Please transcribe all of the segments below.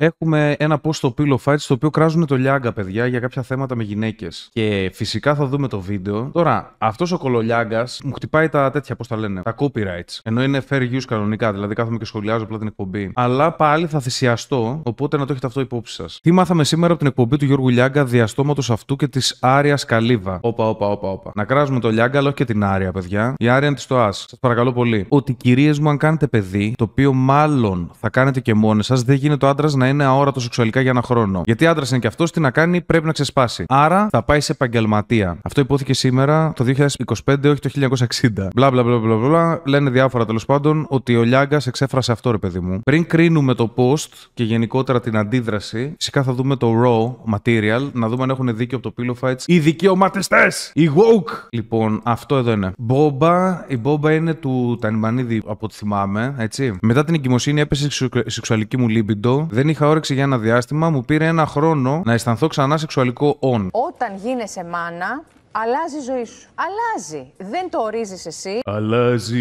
Έχουμε ένα post στο Pillow Fight στο οποίο κράζουν το Λιάγκα, παιδιά, για κάποια θέματα με γυναίκες. Και φυσικά θα δούμε το βίντεο. Τώρα, αυτός ο κολολιάγκας μου χτυπάει τα τέτοια, πώς τα λένε, τα copyrights. Ενώ είναι fair use κανονικά, δηλαδή κάθομαι και σχολιάζω απλά την εκπομπή. Αλλά πάλι θα θυσιαστώ, οπότε να το έχετε αυτό υπόψη σας. Τι μάθαμε σήμερα από την εκπομπή του Γιώργου Λιάγκα, διαστόματος αυτού και της Άριας Καλύβα. Όπα. Να κράζουμε το Λιάγκα, αλλά όχι και την Άρια, παιδιά. Η Άρια είναι τη στο Ας. Σας παρακαλώ πολύ. Ότι κυρίες μου, αν κάνετε παιδί, το οποίο μάλλον θα κάνετε και μόνοι σας, δεν γίνεται ο άντρας να είναι αόρατο σεξουαλικά για ένα χρόνο. Γιατί άντρας είναι και αυτός, τι να κάνει, πρέπει να ξεσπάσει. Άρα θα πάει σε επαγγελματία. Αυτό υπόθηκε σήμερα το 2025, όχι το 1960. Μπλα. Λένε διάφορα τέλος πάντων ότι ο Λιάγκας εξέφρασε αυτό, ρε παιδί μου. Πριν κρίνουμε το post και γενικότερα την αντίδραση, φυσικά θα δούμε το raw material, να δούμε αν έχουν δίκιο από το Pillow Fights οι δικαιωματιστές! Οι woke! Λοιπόν, αυτό εδώ είναι. Μπόμπα, η Μπόμπα είναι του Τανιμανίδη, από ό,τι θυμάμαι, έτσι. Μετά την εγκυμοσύνη έπεσε η σεξουαλική μου libido. Δεν είχα όρεξη για ένα διάστημα. Μου πήρε ένα χρόνο να αισθανθώ ξανά σεξουαλικό on. Όταν γίνεσαι μάνα, αλλάζει η ζωή σου. Αλλάζει. Δεν το ορίζεις εσύ. Αλλάζει.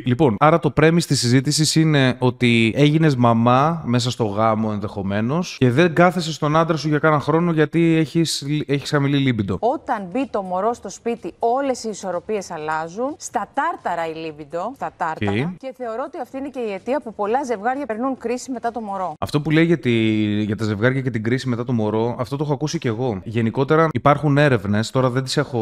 Λοιπόν, άρα το premise της συζήτησης είναι ότι έγινες μαμά μέσα στο γάμο ενδεχομένως και δεν κάθεσαι στον άντρα σου για κάνα χρόνο γιατί έχεις χαμηλή λίμπιντο. Όταν μπει το μωρό στο σπίτι, όλες οι ισορροπίες αλλάζουν. Στα τάρταρα η λίμπιντο. Στα τάρταρα. Και θεωρώ ότι αυτή είναι και η αιτία που πολλά ζευγάρια περνούν κρίση μετά το μωρό. Αυτό που λέει για τα ζευγάρια και την κρίση μετά το μωρό, αυτό το έχω ακούσει κι εγώ. Γενικότερα υπάρχουν έρευνες, τώρα δεν τις έχω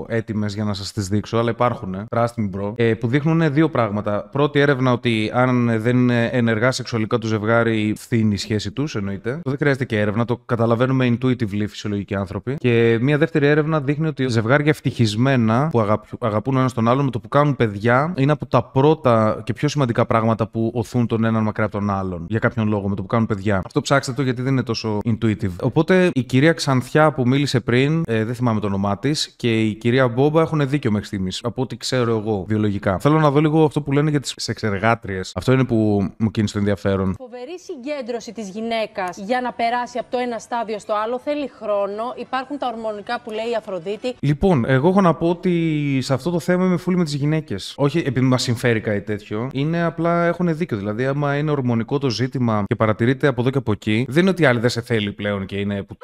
έτοιμες για να σας τις δείξω, αλλά υπάρχουν. Trust me, bro. Που δείχνουν δύο πράγματα. Πρώτη έρευνα ότι αν δεν είναι ενεργά σεξουαλικά το ζευγάρι, φθήνει η σχέση τους, εννοείται. Δεν χρειάζεται και έρευνα, το καταλαβαίνουμε intuitively φυσιολογικοί άνθρωποι. Και μία δεύτερη έρευνα δείχνει ότι ζευγάρια ευτυχισμένα που αγαπούν ένα τον άλλον με το που κάνουν παιδιά είναι από τα πρώτα και πιο σημαντικά πράγματα που οθούν τον έναν μακριά από τον άλλον. Για κάποιον λόγο, με το που κάνουν παιδιά. Αυτό ψάξτε το γιατί δεν είναι τόσο intuitive. Οπότε η κυρία Ξανθιά που μίλησε πριν, δεν θυμάμαι το όνομά της, και η κυρία Μπόμπα έχουν δίκιο μέχρι στιγμής. Από ό,τι ξέρω εγώ βιολογικά. Θέλω να δω λίγο αυτό που λένε για τις σεξεργάτριες. Αυτό είναι που μου κίνησε το ενδιαφέρον. Φοβερή συγκέντρωση της γυναίκας για να περάσει από το ένα στάδιο στο άλλο θέλει χρόνο. Υπάρχουν τα ορμονικά που λέει η Αφροδίτη. Λοιπόν, εγώ έχω να πω ότι σε αυτό το θέμα είμαι φούλη με τις γυναίκες. Όχι επειδή μας συμφέρει κάτι τέτοιο. Είναι απλά έχουν δίκιο. Δηλαδή, άμα είναι ορμονικό το ζήτημα και παρατηρείται από εδώ και από εκεί, δεν είναι ότι άλλη δεν σε θέλει πλέον και είναι που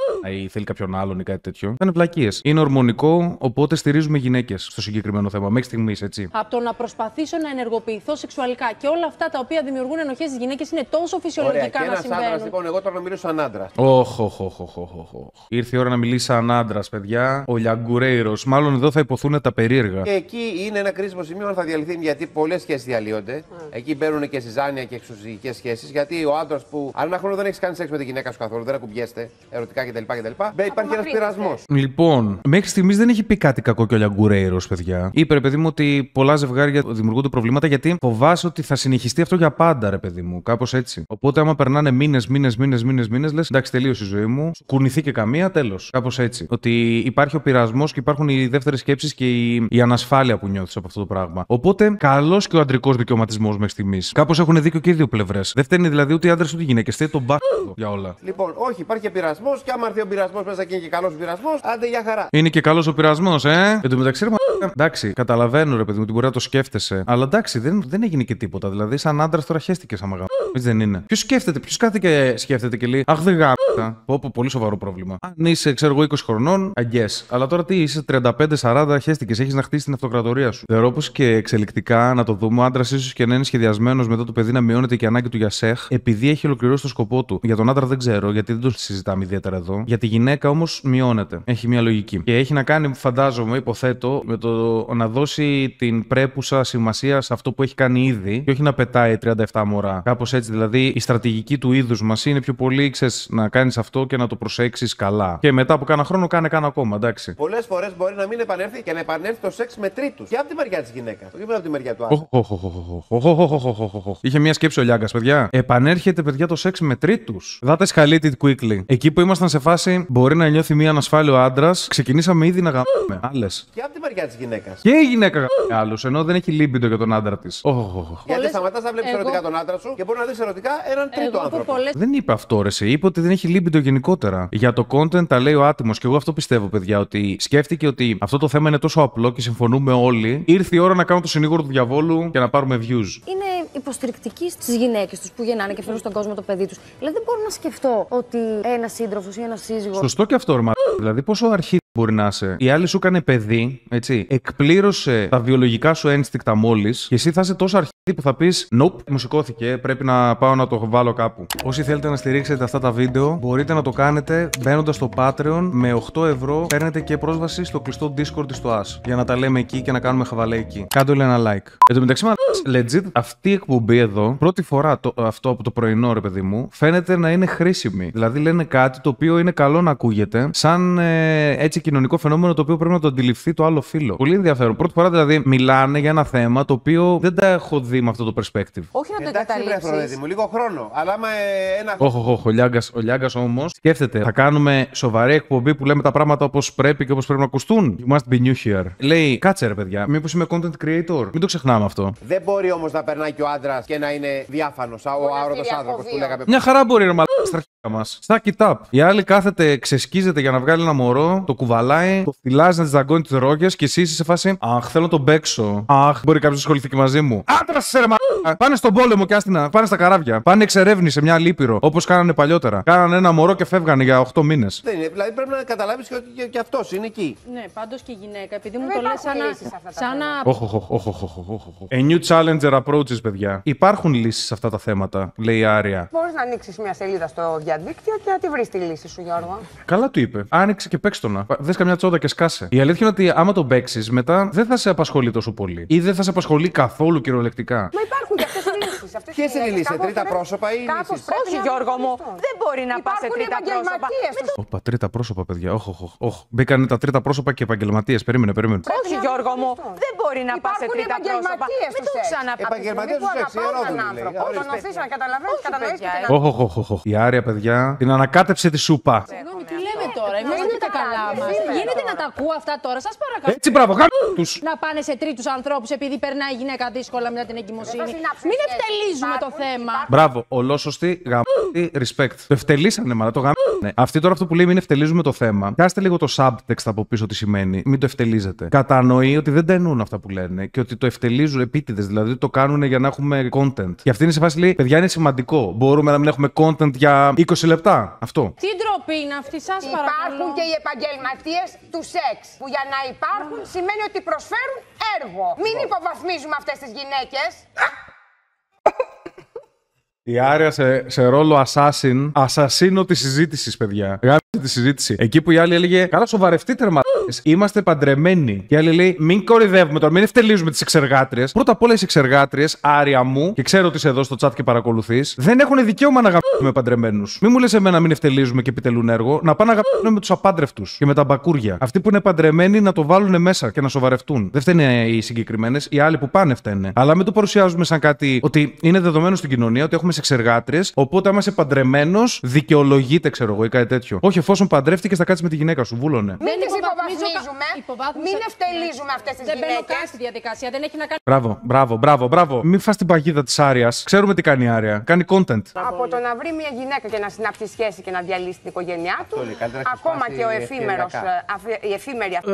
ή θέλει κάποιον άλλον ή κάτι τέτοιο. Θα είναι πλακίες. Είναι ορμονικό, οπότε στηρίζουμε γυναίκες στο συγκεκριμένο θέμα. Μέχρι στιγμής, έτσι. Από το να προσπαθήσω να ενεργοποιηθώ σεξουαλικά και όλα αυτά τα οποία δημιουργούν ενοχές στις γυναίκες είναι τόσο φυσιολογικά να συμβαίνουν. Ένας άντρας, λοιπόν, εγώ τώρα να μιλήσω σαν άντρας. Ήρθε η ώρα να μιλήσει σαν άντρας, παιδιά. Ο Λιαγκουρέιρος. Μάλλον εδώ θα υποθούν τα περίεργα. Και εκεί είναι ένα κρίσιμο σημείο αν θα διαλυθεί, γιατί πολλές σχέσεις διαλύονται. Εκεί μπαίνουν και συζάνια και εξωσυγικές σχέσεις. Γιατί ο άντρας που αν ένα χρόνο δεν έχει κάνει σεξ με τη γυναίκα σου καθόλου, δεν ακουμπιέστε ερωτικά κτλ. Υπάρχει ένας πειρασμός. Λοιπόν, μέχρι στιγμής δεν έχει πει κάτι κακό και ο Λιαγκουρέιρος, παιδιά. Είπε, ρε παιδί μου, ότι πολλά ζευγάρια δημιουργούνται προβλήματα γιατί φοβάσαι ότι θα συνεχιστεί αυτό για πάντα, ρε παιδί μου. Κάπως έτσι. Οπότε, άμα περνάνε μήνες, λες εντάξει, τελείωσε η ζωή μου. Κουνηθεί και καμία, τέλος. Κάπως έτσι. Ότι υπάρχει ο πειρασμός και υπάρχουν οι δεύτερες σκέψεις και η ανασφάλεια που νιώθεις από αυτό το πράγμα. Οπότε, καλός και ο αντρικός δικαιωματισμός μέχρι στιγμής. Κάπως έχουν δίκιο και οι δύο πλευρές. Δεν φταίνει δηλαδή ούτε οι άντρες ούτε οι γυναίκες. Θέλει τον μπάκο για όλα. Λοιπόν, όχι, υπάρχει και πειρασμός και άμα έρθει ο πειρασμός μέσα και είναι και καλός πειρασμός, άντε για χαρά. Είναι και καλός ο πειρασμός, Εν τω μεταξύ, εντάξει, καταλαβαίνω, ρε παιδί μου, ότι μπορεί να το σκέφτεσαι. Αλλά εντάξει, δεν έγινε και τίποτα. Δηλαδή, σαν άντρας τώρα χέστηκες άμα γάμο. Έτσι δεν είναι. Ποιος κάθε και σκέφτεται και λέει αχ, δεν γάμισα. Πω, πολύ σοβαρό πρόβλημα. Αν είσαι, ξέρω εγώ, 20 χρονών, αγκές. Αλλά τώρα τι είσαι, 35-40, χέστηκες, έχεις να χτίσεις την αυτοκρατορία σου. Θεωρώ πως και εξελικτικά να το δούμε, ο άντρας ίσως και να είναι σχεδιασμένος μετά το παιδί να μειώνεται και η ανάγκη του για σεχ, επειδή έχει ολοκληρώσει το σκοπό του. Για τον άντρα δεν ξέρω, γιατί δεν το συζητάμε ιδιαίτερα εδώ. Για τη γυναίκα όμως μειώνεται. Έχει μια λογική. Και έχει να κάνει, φαντάζομαι, υποθέτω, με το να δώσει την πρέπουσα σημασία σε αυτό που έχει κάνει ήδη και όχι να πετάει 37 μωρά. Κάπως έτσι, δηλαδή η στρατηγική του είδους μας είναι πιο πολύ, ξέρεις, να κάνεις αυτό και να το προσέξεις καλά. Και μετά από κάνα χρόνο κάνε ακόμα, εντάξει. Πολλές φορές μπορεί να μην επανέλθει και να επανέλθει το σεξ με τρίτους. Και από τη μεριά της γυναίκας. Όχι μόνο από τη μεριά του άντρα. Είχε μια σκέψη ο Λιάγκας, παιδιά. Επανέρχεται, παιδιά, το σεξ με τρίτους. That escalated it quickly. Εκεί που ήμασταν σε φάση μπορεί να νιώθει μια ανασφάλεια ο άντρας, ξεκινήσαμε ήδη να γαμούμε. Άλλες. Και από τη μεριά τη γυναίκα. Και η γυναίκα άλλου, ενώ δεν έχει λίμπιντο για τον άντρα τη. Γιατί σταματά να βλέπει ερωτικά τον άντρα σου και μπορεί να δει ερωτικά έναν τρίτο άνθρωπο. Δεν είπε αυτό, ρε. Είπε ότι δεν έχει λίμπιντο γενικότερα. Για το content τα λέει ο άτιμος. Και εγώ αυτό πιστεύω, παιδιά, ότι σκέφτηκε ότι αυτό το θέμα είναι τόσο απλό και συμφωνούμε όλοι. Ήρθε η ώρα να κάνουμε το συνήγορο του διαβόλου και να πάρουμε views. Είναι υποστηρικτικοί στις γυναίκες τους που γεννάνε και φέρνουν στον κόσμο το παιδί τους. Δηλαδή δεν μπορώ να σκεφτώ ότι ένας σύντροφος ή ένας σύζυγος. Σωστό και αυτό, ρε. Δηλαδή, πόσο αρχή μπορεί να είσαι. Η άλλη σου έκανε παιδί, έτσι. Εκπλήρωσε τα βιολογικά σου ένστικτα μόλις και εσύ θα είσαι τόσο αρχή που θα πεις nope, μου σηκώθηκε, πρέπει να πάω να το βάλω κάπου. Όσοι θέλετε να στηρίξετε αυτά τα βίντεο, μπορείτε να το κάνετε μπαίνοντας στο Patreon. Με 8 ευρώ παίρνετε και πρόσβαση στο κλειστό Discord στο As. Για να τα λέμε εκεί και να κάνουμε χαβαλέ εκεί. Κάντε όλοι ένα like. Εν τω μεταξύ, legit, αυτή η εκπομπή εδώ, πρώτη φορά αυτό από το πρωινό, ρε παιδί μου, φαίνεται να είναι χρήσιμη. Δηλαδή λένε κάτι το οποίο είναι καλό να ακούγεται, σαν έτσι κοινωνικό φαινόμενο το οποίο πρέπει να το αντιληφθεί το άλλο φύλο. Πολύ ενδιαφέρον. Πρώτη φορά δηλαδή μιλάνε για ένα θέμα το οποίο δεν τα έχω δει με αυτό το perspective. Όχι να το καταλήξεις. Μου λίγο χρόνο. Αλλά άμα ένα. Όχι, ο Λιάγκας όμως σκέφτεται, θα κάνουμε σοβαρή εκπομπή που λέμε τα πράγματα όπως πρέπει και όπως πρέπει να ακουστούν. You must be new here. Λέει, κάτσε ρε παιδιά, μήπως είμαι content creator. Μην το ξεχνάμε αυτό. Δεν μπορεί όμως να περνάει και ο άντρας και να είναι διάφανος, ο άρωτος άνθρωπος που λέγαμε. Μια χαρά μπορεί να μαλάκα στα αρχικά μας. Suck it up. Η άλλη κάθεται, ξεσκίζεται για να βγάλει ένα μωρό, το κουβαλάει, το φυλάζει να τη δαγκώνει τις ρόγες και εσύ είσαι σε φάση. Αχ, θέλω να τον παίξω. Αχ, μπορεί κάποιος να ασχοληθεί και μαζί μου. Άντρα σε ρε μαλάκα. Πάνε στον πόλεμο και άστινα. Πάνε στα καράβια. Πάνε εξερεύνη σε μια λύπηρο. Όπως κάνανε παλιότερα. Κάνανε ένα μωρό και φεύγανε για 8 μήνες. Δεν είναι. Δηλαδή πρέπει να καταλάβεις και ότι και αυτός είναι εκεί. Ναι, πάντως και η γυναίκα, επειδή μου το λες σαν να. A new challenger approaches, παιδιά. Υπάρχουν λύσεις σε αυτά τα θέματα, λέει η Άρια. Μπορείς να ανοίξεις μια σελίδα στο διαδίκτυο και να τη βρεις τη λύση σου, Γιώργο. Καλά του είπε. Άνοιξε και παίξ' το να. Δες καμιά τσόντα και σκάσε. Η αλήθεια είναι ότι άμα τον παίξεις, μετά δεν θα σε απασχολεί τόσο πολύ. Ή δεν θα σε απασχολεί καθόλου κυριολεκτικά. Μα υπάρχουν και αυτές οι λύσεις. Ποιες είναι οι λύσεις, σε τρίτα πρόσωπα ή λύσεις? Όχι, Γιώργο μου, δεν μπορεί να πας σε τρίτα πρόσωπα. Όπα, τρίτα πρόσωπα, παιδιά. Όχι. Μπήκανε τα τρίτα πρόσωπα και επαγγελματίες. Περίμενε. Όχι, Γιώργο μου, δεν μπορεί να πας σε τρίτα πρόσωπα. Μην το ξαναπείς. Επαγγελματίες τους εξαιρώνουν. Όταν οθείς να καταλαβαίνεις και Η Άρια, παιδιά, την ανακάτεψε τη σούπα. Συγγνώμη, τι λέμε τώρα, είμαστε τα καλά μας. Γίνεται να τα ακούω αυτά τώρα, σας παρακαλώ. Έτσι, μπράβο, τους. Να πάνε σε τρίτους ανθρώπους επειδή περνάει η γυναίκα δύσκολα μετά την εγκυμοσύνη. Μην ευτελίζουμε το θέμα. Μπράβο, ολόσωστη, γαμπτή, respect. Το ευτελίσανε, μαλά, το γαμπτή. Αυτή τώρα αυτό που λέει μην ευτελίζουμε το θέμα. Πιάστε λίγο το subtext από πίσω τι σημαίνει. Μην το ευτελίζετε. Κατανοεί ότι δεν τα εννοούν αυτά που λένε και ότι το ευτελίζουν επίτηδες. Δηλαδή το κάνουν για να έχουμε content. Και αυτή είναι σε φάση λέει: παιδιά, είναι σημαντικό. Μπορούμε να μην έχουμε content για 20 λεπτά. Αυτό. Τι ντροπή είναι αυτή, σας παρακαλώ. Υπάρχουν και οι επαγγελματίες του σεξ. Που για να υπάρχουν σημαίνει ότι προσφέρουν έργο. Μην υποβαθμίζουμε αυτές τις γυναίκες. Η Άρια σε ρόλο assassin, ασασίνο τη συζήτηση, παιδιά. Γάμισε τη συζήτηση. Εκεί που η άλλη έλεγε: καλά, σοβαρευτείτε, ρε μαλάκες. Είμαστε παντρεμένοι. Και η άλλη λέει: μην κορυδεύουμε τώρα, μην ευτελίζουμε τις εξεργάτριες. Πρώτα απ' όλα, οι εξεργάτριες, Άρια μου, και ξέρω ότι είσαι εδώ στο chat και παρακολουθείς, δεν έχουν δικαίωμα να γαμίσουμε παντρεμένους. Μην μου λες εμένα μην ευτελίζουμε και επιτελούν έργο, να πάνε να γαμίσουμε με τους απάντρευτους και με τα μπακούρια. Αυτοί που είναι παντρεμένοι να το βάλουν μέσα και να σοβαρευτούν. Δεν φταίνε οι συγκεκριμένες, οι άλλοι που πάνε φταίνε. Αλλά μην το παρουσιάζουμε σαν κάτι ότι είναι δεδομένο στην κοινωνία ότι έχουμε εξεργάτριες, οπότε άμα είσαι παντρεμένος, δικαιολογείται, ξέρω εγώ, ή κάτι τέτοιο. Όχι, εφόσον παντρεύτηκες, θα κάτσεις με τη γυναίκα σου, βούλωνε. Μην τις υποβαθμίζουμε, μην ευτελίζουμε αυτές τις γυναίκες. Δεν μπαίνω καν στη διαδικασία, δεν έχει να κάνει. Μπράβο. Μην φας την παγίδα της Άριας. Ξέρουμε τι κάνει η Άρια. Κάνει content. Από το να βρει μια γυναίκα και να συνάψει σχέση και να διαλύσει την οικογένειά του, ακόμα και ο εφήμερος, η εφήμερη αυτή.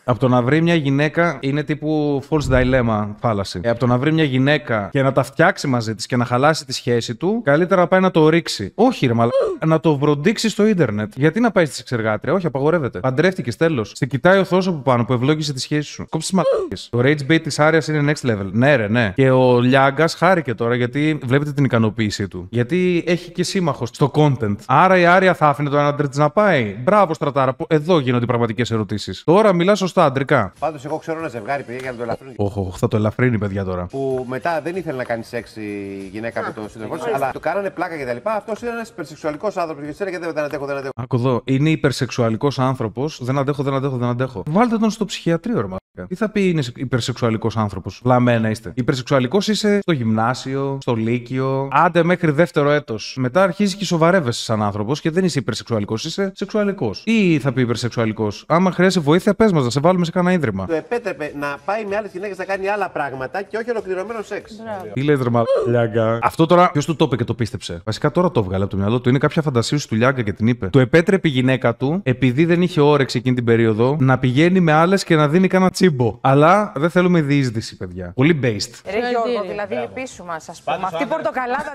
Από το να βρει μια γυναίκα είναι τύπου false dilemma φάλαση. Από το να βρει μια γυναίκα και να τα φτιάξει μαζί της και να χαλάσει τη σχέση του, καλύτερα να πάει να το ρίξει. Όχι, ρε μαλάκα, να το βροντίξει στο ίντερνετ. Γιατί να πάει στη εξεργάτρια, όχι, απαγορεύεται. Παντρεύτηκε, τέλος. Σε κοιτάει ο Θεός από πάνω που ευλόγησε τη σχέση σου. Κόψει μαλάκες. Το rage bait της Άριας είναι next level. Ναι, ρε, ναι. Και ο Λιάγκας χάρηκε τώρα γιατί βλέπετε την ικανοποίησή του. Γιατί έχει και σύμμαχο στο content. Άρα η Άρια θα άφηνε τον άντρα της να πάει. Μπράβο, στρατάρα. Εδώ γίνονται οι πραγματικές ερωτήσεις. Τώρα μιλά σωστά αντρικά. Πάντως, εγώ ξέρω ένα ζευγάρι, παιδιά, για να το ελαφρύνει. Όχι, θα το ελαφρύνει, παιδιά τώρα. Που μετά δεν ήθελε να κάνει σεξ η γυναίκα με τον σύντροφό της, αλλά το κάνανε πλάκα κτλ. Αυτός είναι ένας υπερσεξουαλικός άνθρωπος και ξέρετε και δεν αντέχω. Άκου εδώ, είναι υπερσεξουαλικός άνθρωπος. Δεν αντέχω. Βάλτε τον στο ψυχιατρίο, ρε. Τι θα πει είναι υπερσεξουαλικός άνθρωπος? Βλαμμένα είστε. Υπερσεξουαλικός είσαι στο γυμνάσιο, στο λύκειο, άντε μέχρι δεύτερο έτος. Μετά αρχίζει και σοβαρεύεσαι σαν άνθρωπος και δεν είσαι υπερσεξουαλικός, είσαι σεξουαλικός. Τι θα πει υπερσεξουαλικός? Άμα χρειάζεται βοήθεια, πες μας να σε βάλουμε σε κανένα ίδρυμα. Του επέτρεπε να πάει με άλλες γυναίκες να κάνει άλλα πράγματα και όχι ολοκληρωμένο σεξ. Τι λες, ρε μαλάκα? Αυτό τώρα ποιος του το είπε και το πίστεψε? Βασικά τώρα το έβγαλε από το μυαλό του. Είναι κάποια φαντασίωση του Λιάγκα και την είπε. Του επέτρεπε η γυναίκα του, επειδή δεν είχε όρεξη εκείνη την περίοδο, να πηγαίνει με άλλες και να δίνει κανένα τσίμπο. Αλλά δεν θέλουμε διείσδυση, παιδιά. Πολύ based. Ρε Γιώργο, δηλαδή λυπήσου μας, ας πούμε. Αυτή η πορτοκαλάδα.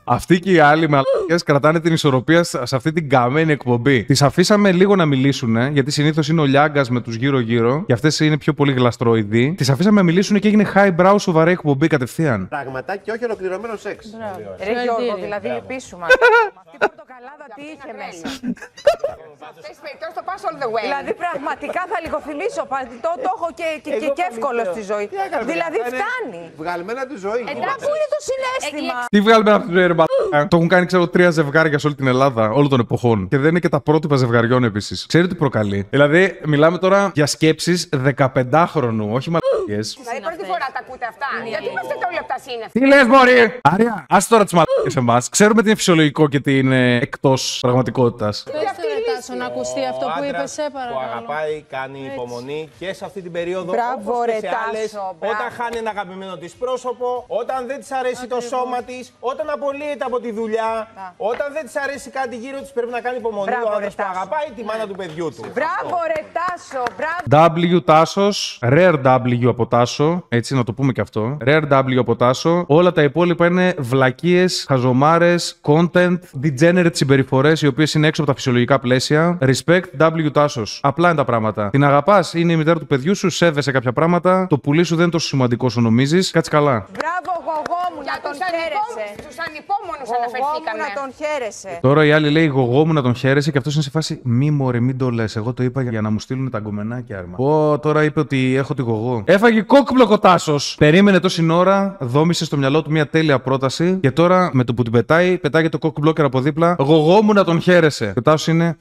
Αυτοί και οι άλλοι μαλάκες κρατάνε την ισορροπία σε αυτή την καμένη εκπομπή. Τις αφήσαμε λίγο να μιλήσουν, γιατί συνήθως είναι ο Λιάγκας με τους γύρω-γύρω, και αυτές είναι πιο πολύ γλαστρόιδοι. Τις αφήσαμε να μιλήσουν και έγινε highbrow σοβαρή εκπομπή κατευθείαν. Πράγματα και όχι ολοκληρωμένο σεξ. Ρε Γιώργο, δηλαδή λυπήσου μας. Αυτή η πορτοκαλάδα τι είχε μέσα. Το pass all the way. Δηλαδή πραγματικά θα λιγοθυμίσω. Το έχω και εύκολο στη ζωή. Δηλαδή φτάνει. Βγαλμένα τη ζωή. Πού είναι το συναίσθημα? Τι βγάλουμε από την ζωή, ρε μαλάκα? Το έχουν κάνει, ξέρω, 3 ζευγάρια σε όλη την Ελλάδα, όλων των εποχών. Και δεν είναι και τα πρότυπα ζευγαριών επίσης. Ξέρετε τι προκαλεί? Δηλαδή, μιλάμε τώρα για σκέψεις 15χρονου, όχι μαλακίες. Δηλαδή πρώτη φορά τα ακούτε αυτά. Γιατί είμαστε όλοι αυτά σύννεφα? Τι λες, μωρή! Άρια, άσε τώρα τις μαλακίες εμάς. Ξέρουμε τι είναι φυσιολογικό και τι είναι εκτός πραγματικότητας. Πες το ρε Τάσο, να ακουστεί αυτό που είπες, σε που παρακαλώ. αγαπάει, κάνει υπομονή και σε αυτή την περίοδο. Μπράβο, όπως ρε, και σε άλλες, Τάσο, μπράβο. όταν χάνει ένα αγαπημένο της πρόσωπο, όταν δεν της αρέσει το σώμα της, όταν απολύεται από τη δουλειά, όταν δεν της αρέσει κάτι γύρω της, πρέπει να κάνει υπομονή. Μπράβο, Ο ρε, άντρας που Τάσο. αγαπάει τη μάνα του παιδιού του. Μπράβο ρε Τάσο, μπράβο. W Τάσος, Rare W από Τάσο, έτσι να το πούμε και αυτό. Rare W από Τάσο. Όλα τα υπόλοιπα είναι βλακίες, χαζομάρες, content, degenerate συμπεριφορές οι οποίες είναι έξω από τα φυσιολογικά πλαίσια. Respect W Τάσος. Απλά είναι τα πράγματα. Την αγαπάς, είναι η μητέρα του παιδιού σου, σέβεσαι κάποια πράγματα. Το πουλί σου δεν είναι τόσο σημαντικό όσο νομίζεις. Κάτσε καλά. Μπράβο γογό μου να τον χαίρεσαι. Στους ανυπόμονους Γογό μου αναφερθήκαμε. να τον χαίρεσαι. Τώρα η άλλη λέει γογό μου να τον χαίρεσαι και αυτός είναι σε φάση μη μωρέ, μην το λες. Εγώ το είπα για να μου στείλουν τα γκομενάκια άρμα. Ω, τώρα είπε ότι έχω τη γογό. Έφαγε κόκκμπλοκο Τάσος. Περίμενε τόση ώρα, δόμησε στο μυαλό του μια τέλεια πρόταση και τώρα με το που την πετάει, πετάγεται το κόκκμπλοκερ από δίπλα. Γογό μου να τον χαίρεσαι. Και ο Τάσος είναι.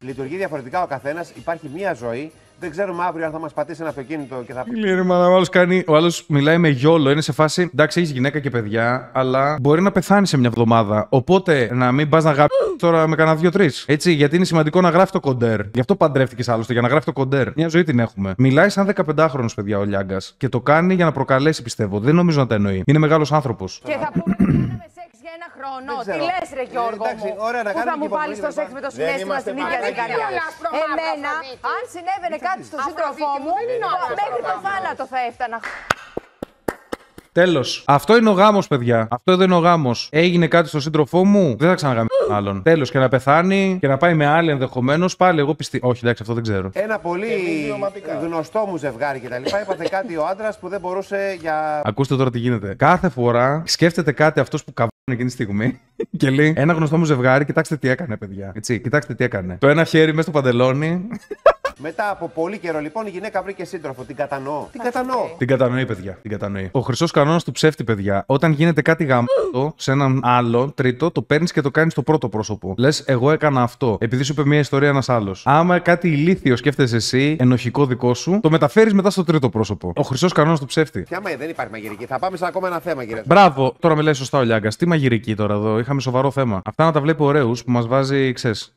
Λειτουργεί διαφορετικά ο καθένας. Υπάρχει μία ζωή. Δεν ξέρουμε αύριο αν θα μας πατήσει ένα αυτοκίνητο και θα. Ο άλλος μιλάει με γιόλο. Είναι σε φάση. Εντάξει, έχεις γυναίκα και παιδιά, αλλά μπορεί να πεθάνει σε μια εβδομάδα. Οπότε να μην πας να γράψεις τώρα με κανένα 2-3. Έτσι, γιατί είναι σημαντικό να γράφει το κοντέρ. Γι' αυτό παντρεύτηκες άλλωστε, για να γράφει το κοντέρ. Μια ζωή την έχουμε. Μιλάει σαν 15χρονος, παιδιά, ο Λιάγκας. Και το κάνει για να προκαλέσει, πιστεύω. Δεν νομίζω να τα εννοεί. Είναι μεγάλος άνθρωπος. Και θα πούμε ότι κάναμε σεξ για ένα χρόνο. Τι λες ρε Γιώργο εντάξει, μου? ωραία, να Πού θα κάνουμε μου και βάλεις το υπομονή, σεξ με το δεν συναίσθημα είμαστε στην ίδια πάντα ζυγαριά? όλοι άσπρο μαύρο, Εμένα, Αφροδίτη. αν συνέβαινε κάτι στον σύντροφό μου, μέχρι το θάνατο θα έφτανα. Τέλος. Αυτό είναι ο γάμος, παιδιά. Αυτό εδώ είναι ο γάμος. Έγινε κάτι στον σύντροφό μου, δεν θα ξαναγαμίσω άλλον. Τέλος. Και να πεθάνει και να πάει με άλλη ενδεχομένως, πάλι εγώ πιστεύω. Όχι, εντάξει, αυτό δεν ξέρω. Ένα πολύ γνωστό μου ζευγάρι κτλ. Έπαθε κάτι ο άντρας που δεν μπορούσε για. Ακούστε τώρα τι γίνεται. Κάθε φορά σκέφτεται κάτι αυτός που καβώνει εκείνη τη στιγμή και λέει: Ένα γνωστό μου ζευγάρι, κοιτάξτε τι έκανε, παιδιά. Έτσι, κοιτάξτε τι έκανε. Το ένα χέρι μέσα στο παντελόνι. Μετά από πολύ καιρό λοιπόν η γυναίκα βρήκε σύντροφο. Την κατανοώ. Την κατανοώ. Την κατανοεί, παιδιά. Την κατανοεί. Ο χρυσός κανόνας του ψεύτη, παιδιά. Όταν γίνεται κάτι γαμάτο σε έναν άλλο, τρίτο, το παίρνει και το κάνει στο πρώτο πρόσωπο. Λες, εγώ έκανα αυτό. Επειδή σου είπε μια ιστορία ένας άλλος. Άμα κάτι ηλίθιο σκέφτεσαι εσύ, ενοχικό δικό σου, το μεταφέρεις μετά στο τρίτο πρόσωπο. Ο χρυσός κανόνας του ψεύτη. Ποια δεν υπάρχει μαγειρική. Θα πάμε σε ακόμα ένα θέμα, κύριε. Μπράβο, τώρα με λέει σωστά ο Λιάγκας. Τι μαγειρική τώρα εδώ, είχαμε σοβαρό θέμα. Αυτά να τα βλέπει ωραίους που μας βάζει, ξέρεις.